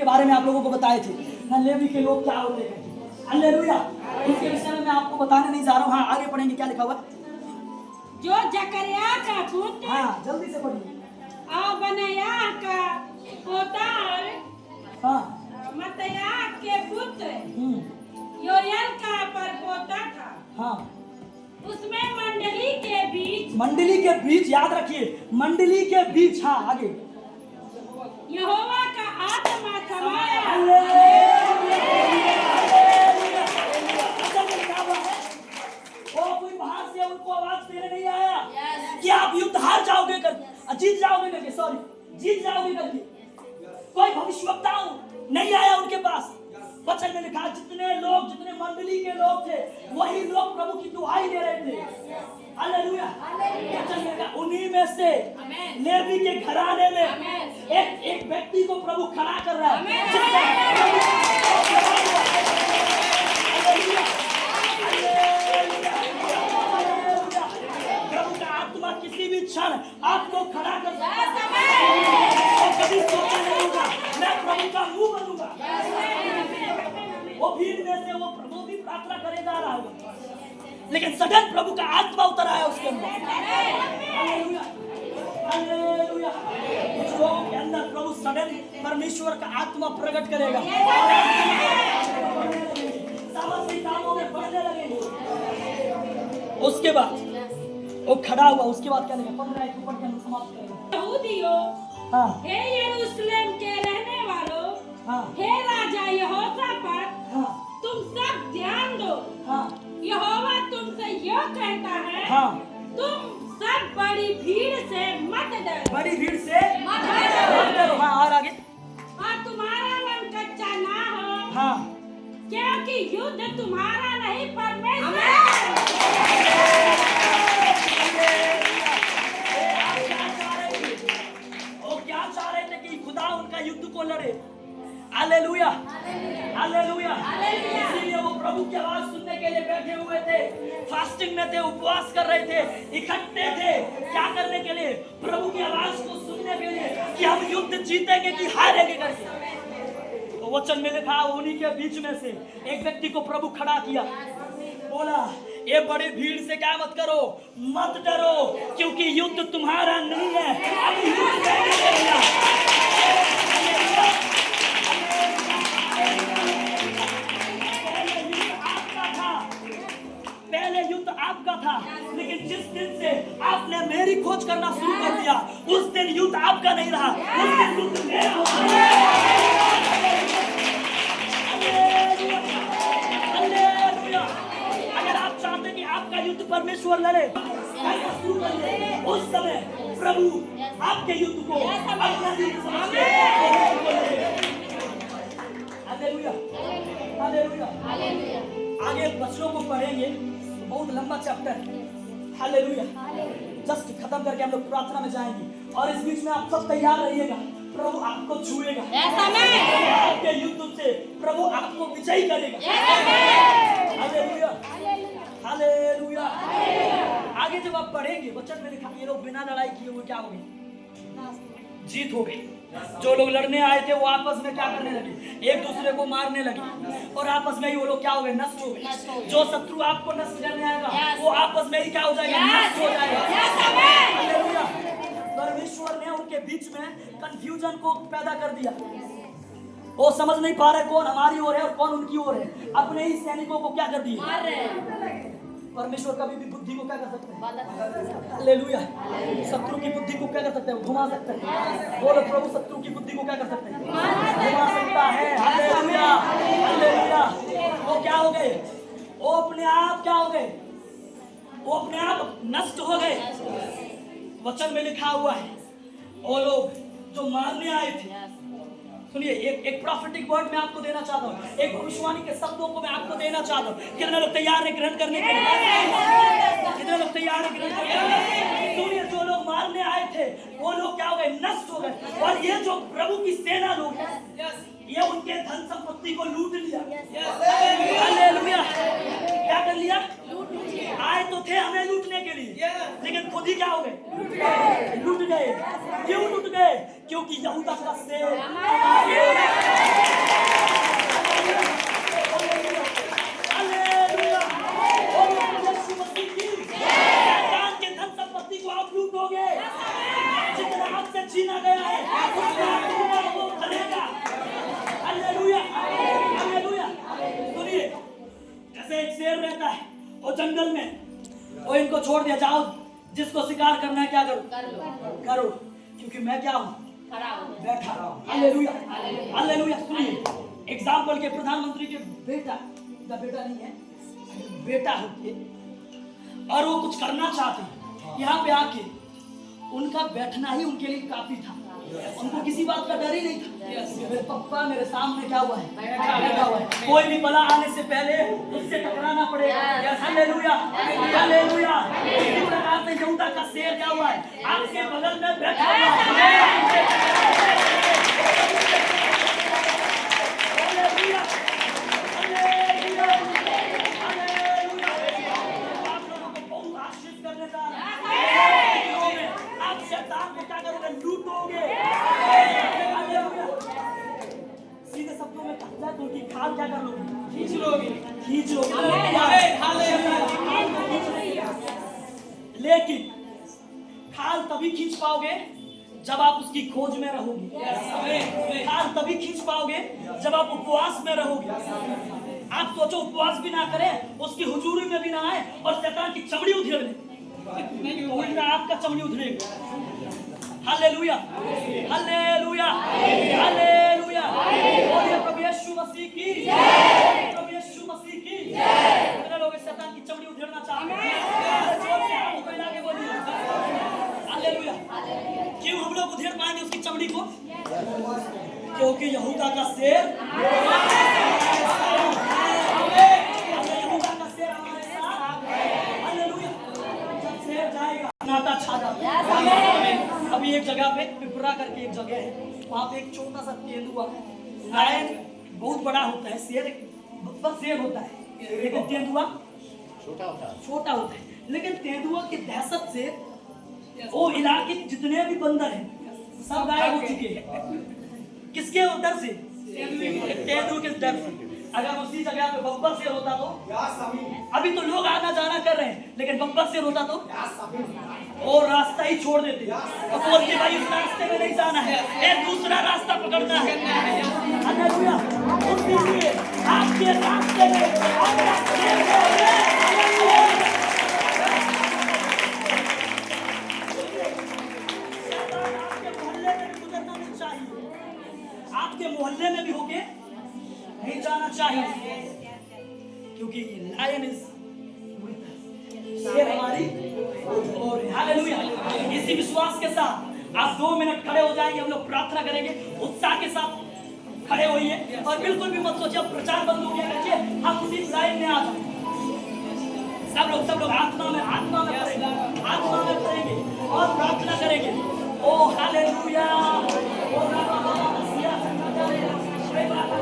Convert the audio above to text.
के बारे में आप लोगों को बताए थे ना, लेवी के लोग क्या होते हैं। हालेलुया। इसके विषय में मैं आपको बताने नहीं जा रहा हूँ। हाँ, आगे पढ़ेंगे। क्या लिखा हुआ है? जो जकरिया का पुत्र, हाँ, जल्दी से पढ़िए। और बनया का पोता, और हाँ, मतया के पुत्र योएल का परपोता था। हाँ, उसमें मंडली के बीच, मंडली के बीच, याद रखिए, मंडली के बीच। हाँ, आगे। यहोवा का आत्मा समाया। वो कोई बाहर से उनको आवाज देने नहीं आया कि आप युद्ध हार जाओगे करके, जीत जाओगे करके, सॉरी, जीत जाओगे करके। कोई भविष्यवक्ता नहीं आया उनके पास। वचन में लिखा, जितने लोग, जितने मंडली के लोग थे, वही लोग प्रभु की दुहाई दे रहे थे। हालेलुया। वचन में लिखा, उन्हीं में से लेवी के घराने में एक व्यक्ति को प्रभु खड़ा कर रहा है। प्रभु का आत्मा किसी भी क्षण आपको खड़ा कर सकता है। और कभी सोचा नहीं होगा मैं प्रभु का मुंह बनूंगा। वो भीड़ में से वो प्रभु भी प्रार्थना करे जा रहा होगा, लेकिन सडन प्रभु का आत्मा उतर आया उसके अंदर। Hallelujah, hallelujah. कुछ लोगों के अंदर प्रभु सडन परमेश्वर का आत्मा प्रकट करेगा। सामर्थ्य कामों में बढ़ने लगेंगे। उसके बाद वो खड़ा हुआ। उसके बाद क्या लिखा? 15 एक ऊपर के समाप्त करेगा। यहूदियों, हाँ, हे यरूशलेम के रहने वालों, हाँ, हे राजा यहोशापात, हाँ, तुम सब ध्यान दो। हाँ, यहोवा तुमसे यह कहता है, हाँ, तुम सब बड़ी भीड़ से मत डरो। बड़ी भीड़ से मत मत डरो। हाँ, और आगे। और तुम्हारा मन कच्चा ना हो, हाँ, क्योंकि युद्ध तुम्हारा नहीं परमेश्वर। वो क्या चाह रहे थे कि खुदा उनका युद्ध को लड़े। Hallelujah, hallelujah. इसीलिए वो प्रभु की आवाज सुनने के लिए बैठे हुए थे, फास्टिंग में थे, उपवास कर रहे थे, इकट्ठे थे। क्या करने के लिए? प्रभु की आवाज को सुनने के लिए कि हम युद्ध जीतेंगे कि हारेंगे करके। तो वचन में लिखा, उन्हीं के बीच में से एक व्यक्ति को प्रभु खड़ा किया। बोला, ये बड़ी भीड़ से क्या मत करो, मत डरो, क्योंकि युद्ध तुम्हारा नहीं है, अब युद्ध मैंने किया। पहले युद्ध आपका था, लेकिन जिस दिन से आपने मेरी खोज करना शुरू कर दिया, उस दिन युद्ध आपका नहीं रहा, उस दिन युद्ध मेरा हो गया। अगर आप चाहते हैं कि आपका युद्ध परमेश्वर लड़े, उस समय प्रभु आपके युद्ध को अपना युद्ध समझे। Hallelujah, hallelujah. आगे वचनों को पढ़ेंगे, बहुत लंबा चैप्टर है। हालेलुया। जस्ट खत्म करके हम लोग प्रार्थना में जाएंगे, और इस बीच में आप सब तैयार रहिएगा। प्रभु आपको छुएगा, आपके युद्ध से प्रभु आपको विजयी करेगा। Hallelujah, hallelujah. आगे जब आप पढ़ेंगे, वचन में लिखा, ये लोग बिना लड़ाई किए हुए क्या हो गए? जीत हो गई। जो लोग लड़ने आए थे वो आपस में क्या करने लगे? एक दूसरे को मारने लगे, और आपस में ही वो लोग क्या हो गए? नष्ट हो गए। जो शत्रु आपको नष्ट करने आएगा वो आपस में ही क्या हो जाएगा? नष्ट हो जाएगा। हालेलुया। परमेश्वर ने उनके बीच में कंफ्यूजन को पैदा कर दिया। वो समझ नहीं पा रहे कौन हमारी ओर है और कौन उनकी ओर है। अपने ही सैनिकों को क्या कर दिए? परमेश्वर कभी भी बुद्धि को क्या कर सकते हैं? हालेलुया। शत्रु की बुद्धि को क्या कर सकते हैं? घुमा सकते हैं। बोलो, प्रभु शत्रु की बुद्धि को क्या कर सकते हैं? घुमा सकता है। Hallelujah, hallelujah. वो क्या हो गए? वो अपने आप क्या हो गए? वो अपने आप नष्ट हो गए। वचन में लिखा हुआ है, वो लोग जो मारने आए थे, सुनिए, एक प्रॉफिटिक वर्ड मैं आपको देना चाहता हूँ, एक भविष्यवाणी के शब्दों को मैं आपको देना चाहता हूँ। कितने लोग तैयार हैं ग्रहण करने के लिए? कितने लोग तैयार हैं ग्रहण करने के लिए? सुनिए, जो लोग मारने आए थे वो लोग क्या हो गए? नष्ट हो गए। और ये जो प्रभु की सेना लोग हैं, ये उनके धन संपत्ति को लूट लिया। हालेलुया। क्या कर लिया? आए तो थे हमें लूटने के लिए, लेकिन खुद ही क्या हो गए? लूट गए। क्यों लूट गए? क्योंकि यहूदा का शेर को छोड़ दिया, जाओ जिसको शिकार करना है क्या करो करो, क्योंकि मैं क्या हूँ बैठा। Hallelujah hallelujah. सुनिए, एग्जाम्पल के प्रधानमंत्री के बेटा नहीं है, बेटा होते और वो कुछ करना चाहते हैं, यहाँ पे आके उनका बैठना ही उनके लिए काफी था। उनको किसी बात का डर ही नहीं था। मेरे पप्पा मेरे सामने क्या हुआ है, बैठा हुआ है, कोई भी बला आने से पहले उससे टकराना पड़ेगा। Hallelujah hallelujah. इसी प्रकार से यहूदा का शेर क्या हुआ है, आपके बगल में बैठा हुआ है। Hallelujah hallelujah hallelujah. आप लोगों को बहुत आशीष करने जा रहे हैं। आप शैतान को क्या करोगे, लूटोगे। सीधे शब्दों में कहा तो उनकी खाल क्या कर लोगे, खींच लोगे। लेकिन खाल तभी खींच पाओगे जब आप उसकी खोज में रहोगे। खाल तभी खींच पाओगे जब आप उपवास में रहोगे। आप सोचो उपवास भी ना करें, उसकी हुजूरी में भी ना आए और शैतान की चमड़ी उधेड़ ले, तो उल्टा आपका चमड़ी उधरेगा। Hallelujah hallelujah hallelujah. बोलिए प्रभु यीशु मसीह की जय, प्रभु यीशु मसीह की जय। कितने लोग शैतान की चमड़ी उधेड़ना चाहते हैं? जोर से हाथ को हिला के बोलिए हालेलुया। क्यों हम लोग उधेड़ पाएंगे उसकी चमड़ी को? क्योंकि यहूदा का शेर नाता छा जाता है। अभी एक जगह पे पिपरा करके एक जगह है, वहाँ पे एक छोटा सा तेंदुआ है। लायन बहुत बड़ा होता है, शेर बस शेर होता है, लेकिन तेंदुआ छोटा होता है। लेकिन तेंदुआ की दहशत से वो इलाके जितने भी बंदर हैं सब गायब हो चुके हैं। किसके डर से? तेंदुए के डर से। अगर उसी जगह पे बब्बर शेर होता तो, अभी तो लोग आना जाना कर रहे हैं, लेकिन बब्बर शेर होता तो और रास्ता ही छोड़ देते और बोलते भाई इस रास्ते में नहीं जाना है, एक दूसरा रास्ता पकड़ना है। हालेलुया। इसलिए आपके रास्ते में आपका शेर है। आपके मोहल्ले में भी गुजरना नहीं चाहिए, आपके मोहल्ले में भी होके नहीं जाना चाहिए, क्योंकि लायन इज शेर हमारी। और हालेलुया। इसी विश्वास के साथ आप 2 मिनट खड़े हो जाएंगे, हम लोग प्रार्थना करेंगे। उत्साह के साथ खड़े होइए और बिल्कुल भी मत सोचिए प्रचार बंद हो गया करके हम उसी लाइन में आ जाए। सब लोग आत्मा में